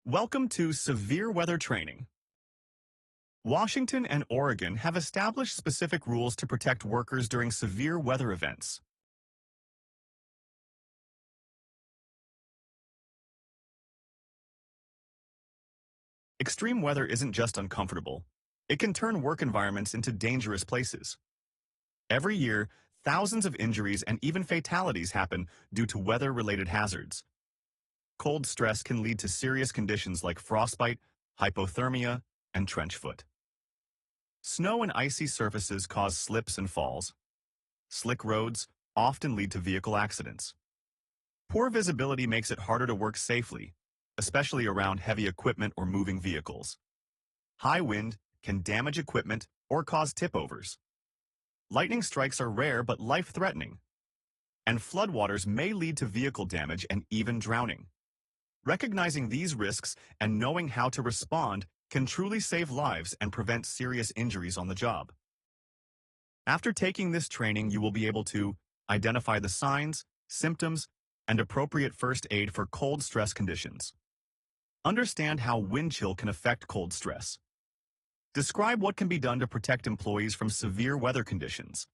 Welcome to Severe Weather Training. Washington and Oregon have established specific rules to protect workers during severe weather events. Extreme weather isn't just uncomfortable. It can turn work environments into dangerous places. Every year, thousands of injuries and even fatalities happen due to weather-related hazards. Cold stress can lead to serious conditions like frostbite, hypothermia, and trench foot. Snow and icy surfaces cause slips and falls. Slick roads often lead to vehicle accidents. Poor visibility makes it harder to work safely, especially around heavy equipment or moving vehicles. High wind can damage equipment or cause tip-overs. Lightning strikes are rare but life-threatening, and floodwaters may lead to vehicle damage and even drowning. Recognizing these risks and knowing how to respond can truly save lives and prevent serious injuries on the job. After taking this training, you will be able to identify the signs, symptoms, and appropriate first aid for cold stress conditions. Understand how wind chill can affect cold stress. Describe what can be done to protect employees from severe weather conditions.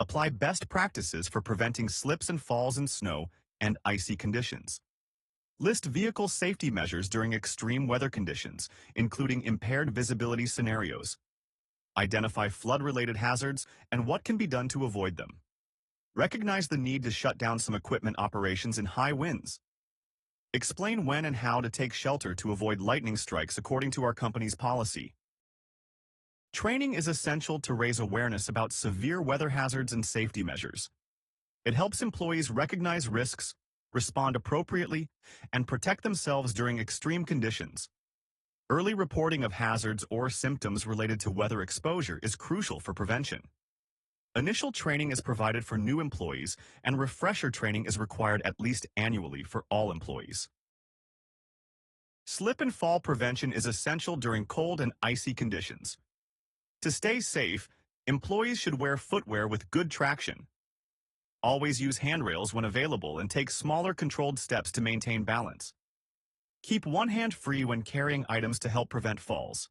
Apply best practices for preventing slips and falls in snow and icy conditions. List vehicle safety measures during extreme weather conditions, including impaired visibility scenarios. Identify flood-related hazards and what can be done to avoid them. Recognize the need to shut down some equipment operations in high winds. Explain when and how to take shelter to avoid lightning strikes according to our company's policy. Training is essential to raise awareness about severe weather hazards and safety measures. It helps employees recognize risks, respond appropriately, and protect themselves during extreme conditions. Early reporting of hazards or symptoms related to weather exposure is crucial for prevention. Initial training is provided for new employees, and refresher training is required at least annually for all employees. Slip and fall prevention is essential during cold and icy conditions. To stay safe, employees should wear footwear with good traction. Always use handrails when available and take smaller controlled steps to maintain balance. Keep one hand free when carrying items to help prevent falls.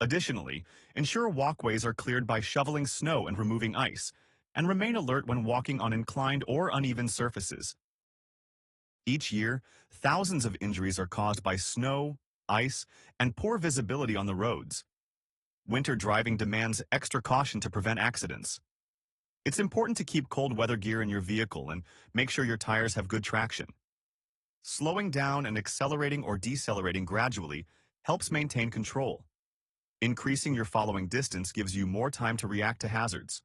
Additionally, ensure walkways are cleared by shoveling snow and removing ice, and remain alert when walking on inclined or uneven surfaces. Each year, thousands of injuries are caused by snow, ice, and poor visibility on the roads. Winter driving demands extra caution to prevent accidents. It's important to keep cold weather gear in your vehicle and make sure your tires have good traction. Slowing down and accelerating or decelerating gradually helps maintain control. Increasing your following distance gives you more time to react to hazards.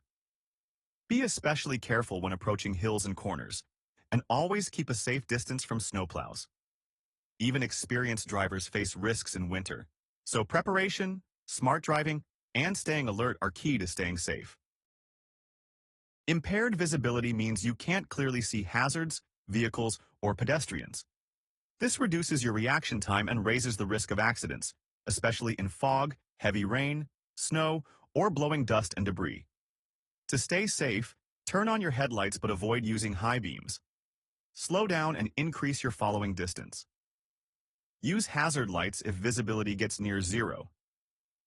Be especially careful when approaching hills and corners, and always keep a safe distance from snowplows. Even experienced drivers face risks in winter, so preparation, smart driving, and staying alert are key to staying safe. Impaired visibility means you can't clearly see hazards, vehicles, or pedestrians. This reduces your reaction time and raises the risk of accidents, especially in fog, heavy rain, snow, or blowing dust and debris. To stay safe, turn on your headlights but avoid using high beams. Slow down and increase your following distance. Use hazard lights if visibility gets near zero.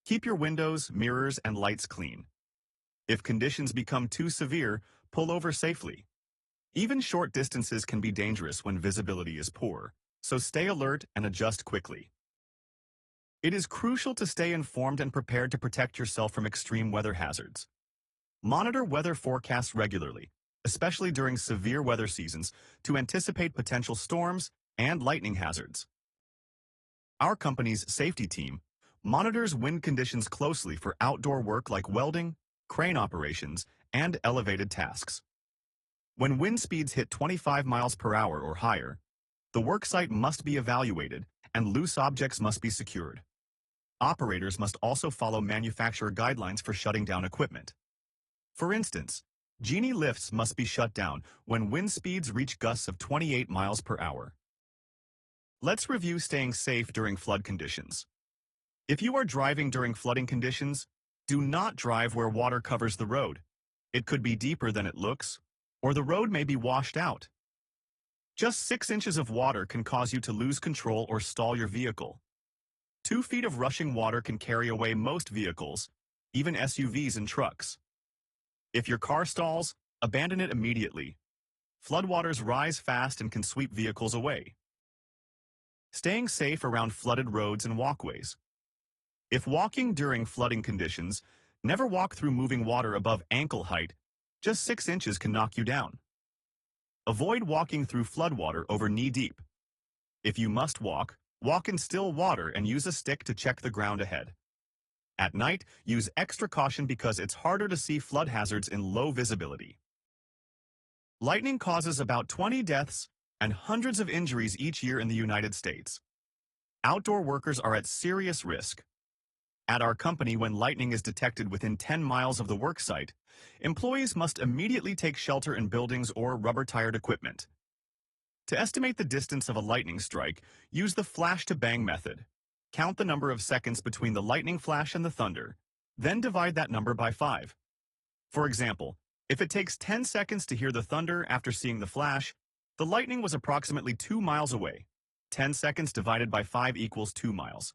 Keep your windows, mirrors, and lights clean. If conditions become too severe, pull over safely. Even short distances can be dangerous when visibility is poor, so stay alert and adjust quickly. It is crucial to stay informed and prepared to protect yourself from extreme weather hazards. Monitor weather forecasts regularly, especially during severe weather seasons, to anticipate potential storms and lightning hazards. Our company's safety team monitors wind conditions closely for outdoor work like welding, crane operations, and elevated tasks. When wind speeds hit 25 miles per hour or higher, the worksite must be evaluated and loose objects must be secured. Operators must also follow manufacturer guidelines for shutting down equipment. For instance, genie lifts must be shut down when wind speeds reach gusts of 28 miles per hour. Let's review staying safe during flood conditions. If you are driving during flooding conditions, do not drive where water covers the road. It could be deeper than it looks, or the road may be washed out. Just 6 inches of water can cause you to lose control or stall your vehicle. 2 feet of rushing water can carry away most vehicles, even SUVs and trucks. If your car stalls, abandon it immediately. Floodwaters rise fast and can sweep vehicles away. Staying safe around flooded roads and walkways. If walking during flooding conditions, never walk through moving water above ankle height. Just 6 inches can knock you down. Avoid walking through floodwater over knee-deep. If you must walk, walk in still water and use a stick to check the ground ahead. At night, use extra caution because it's harder to see flood hazards in low visibility. Lightning causes about 20 deaths and hundreds of injuries each year in the United States. Outdoor workers are at serious risk. At our company, when lightning is detected within 10 miles of the work site, employees must immediately take shelter in buildings or rubber-tired equipment. To estimate the distance of a lightning strike, use the flash-to-bang method. Count the number of seconds between the lightning flash and the thunder, then divide that number by 5. For example, if it takes 10 seconds to hear the thunder after seeing the flash, the lightning was approximately 2 miles away. 10 seconds divided by 5 equals 2 miles.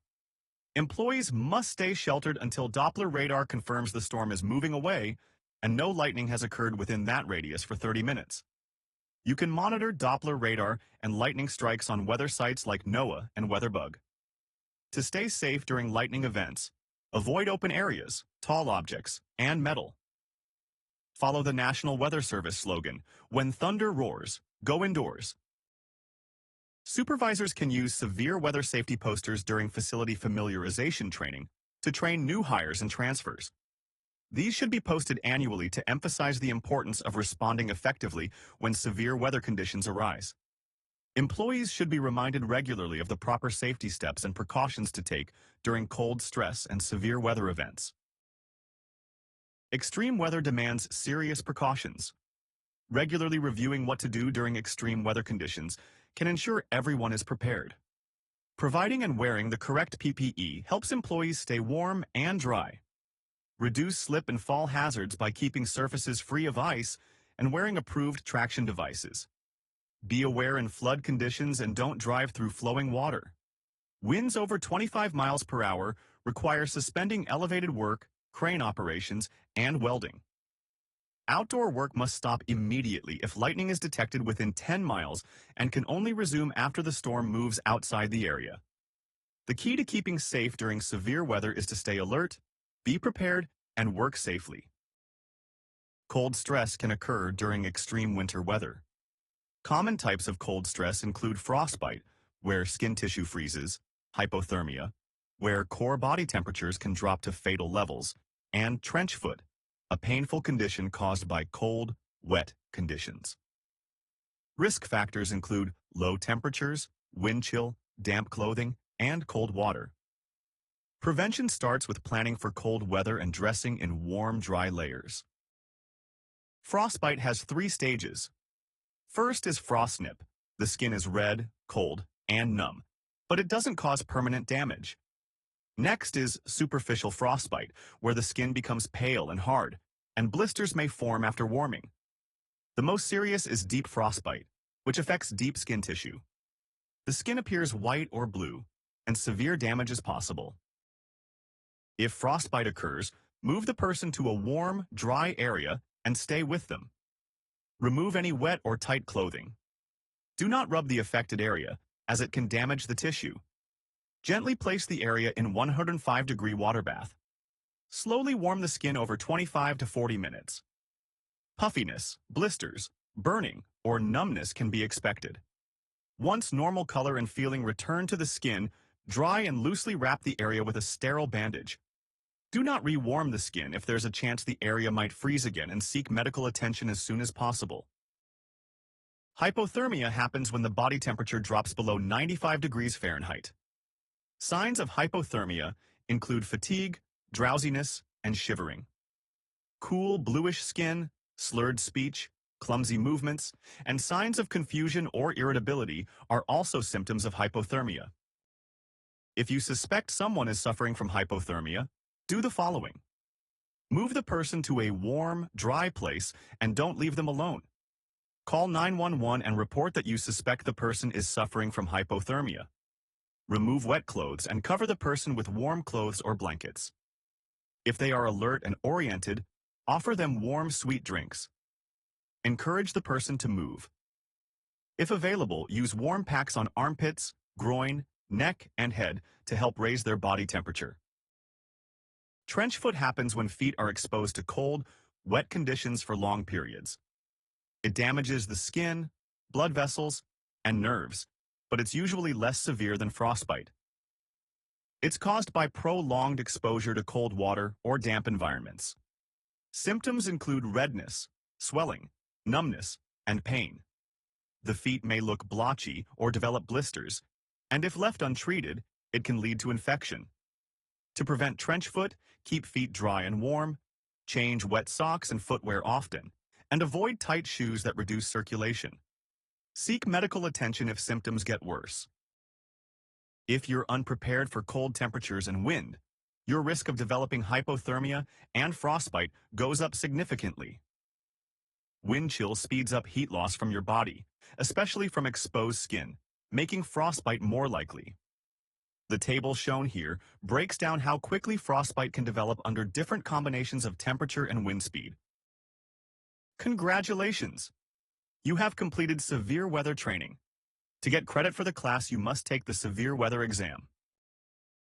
Employees must stay sheltered until Doppler radar confirms the storm is moving away and no lightning has occurred within that radius for 30 minutes. You can monitor Doppler radar and lightning strikes on weather sites like NOAA and WeatherBug. To stay safe during lightning events, avoid open areas, tall objects, and metal. Follow the National Weather Service slogan, "When thunder roars, go indoors." Supervisors can use severe weather safety posters during facility familiarization training to train new hires and transfers. These should be posted annually to emphasize the importance of responding effectively when severe weather conditions arise. Employees should be reminded regularly of the proper safety steps and precautions to take during cold stress and severe weather events. Extreme weather demands serious precautions. Regularly reviewing what to do during extreme weather conditions can ensure everyone is prepared. Providing and wearing the correct PPE helps employees stay warm and dry. Reduce slip and fall hazards by keeping surfaces free of ice and wearing approved traction devices. Be aware in flood conditions and don't drive through flowing water. Winds over 25 miles per hour require suspending elevated work, crane operations, and welding. Outdoor work must stop immediately if lightning is detected within 10 miles and can only resume after the storm moves outside the area. The key to keeping safe during severe weather is to stay alert, be prepared, and work safely. Cold stress can occur during extreme winter weather. Common types of cold stress include frostbite, where skin tissue freezes, hypothermia, where core body temperatures can drop to fatal levels, and trench foot, a painful condition caused by cold, wet conditions. Risk factors include low temperatures, wind chill, damp clothing, and cold water. Prevention starts with planning for cold weather and dressing in warm, dry layers. Frostbite has 3 stages. First is frostnip. The skin is red, cold, and numb, but it doesn't cause permanent damage. Next is superficial frostbite, where the skin becomes pale and hard, and blisters may form after warming. The most serious is deep frostbite, which affects deep skin tissue. The skin appears white or blue, and severe damage is possible. If frostbite occurs, move the person to a warm, dry area and stay with them. Remove any wet or tight clothing. Do not rub the affected area, as it can damage the tissue. Gently place the area in 105-degree water bath. Slowly warm the skin over 25 to 40 minutes. Puffiness, blisters, burning, or numbness can be expected. Once normal color and feeling return to the skin, dry and loosely wrap the area with a sterile bandage. Do not rewarm the skin if there's a chance the area might freeze again, and seek medical attention as soon as possible. Hypothermia happens when the body temperature drops below 95 degrees Fahrenheit. Signs of hypothermia include fatigue, drowsiness, and shivering. Cool, bluish skin, slurred speech, clumsy movements, and signs of confusion or irritability are also symptoms of hypothermia. If you suspect someone is suffering from hypothermia, do the following. Move the person to a warm, dry place and don't leave them alone. Call 911 and report that you suspect the person is suffering from hypothermia. Remove wet clothes and cover the person with warm clothes or blankets. If they are alert and oriented, offer them warm, sweet drinks. Encourage the person to move. If available, use warm packs on armpits, groin, neck, and head to help raise their body temperature. Trench foot happens when feet are exposed to cold, wet conditions for long periods. It damages the skin, blood vessels, and nerves, but it's usually less severe than frostbite. It's caused by prolonged exposure to cold water or damp environments. Symptoms include redness, swelling, numbness, and pain. The feet may look blotchy or develop blisters, and if left untreated, it can lead to infection. To prevent trench foot, keep feet dry and warm, change wet socks and footwear often, and avoid tight shoes that reduce circulation. Seek medical attention if symptoms get worse. If you're unprepared for cold temperatures and wind, your risk of developing hypothermia and frostbite goes up significantly. Wind chill speeds up heat loss from your body, especially from exposed skin, making frostbite more likely. The table shown here breaks down how quickly frostbite can develop under different combinations of temperature and wind speed. Congratulations! You have completed severe weather training. To get credit for the class, you must take the severe weather exam.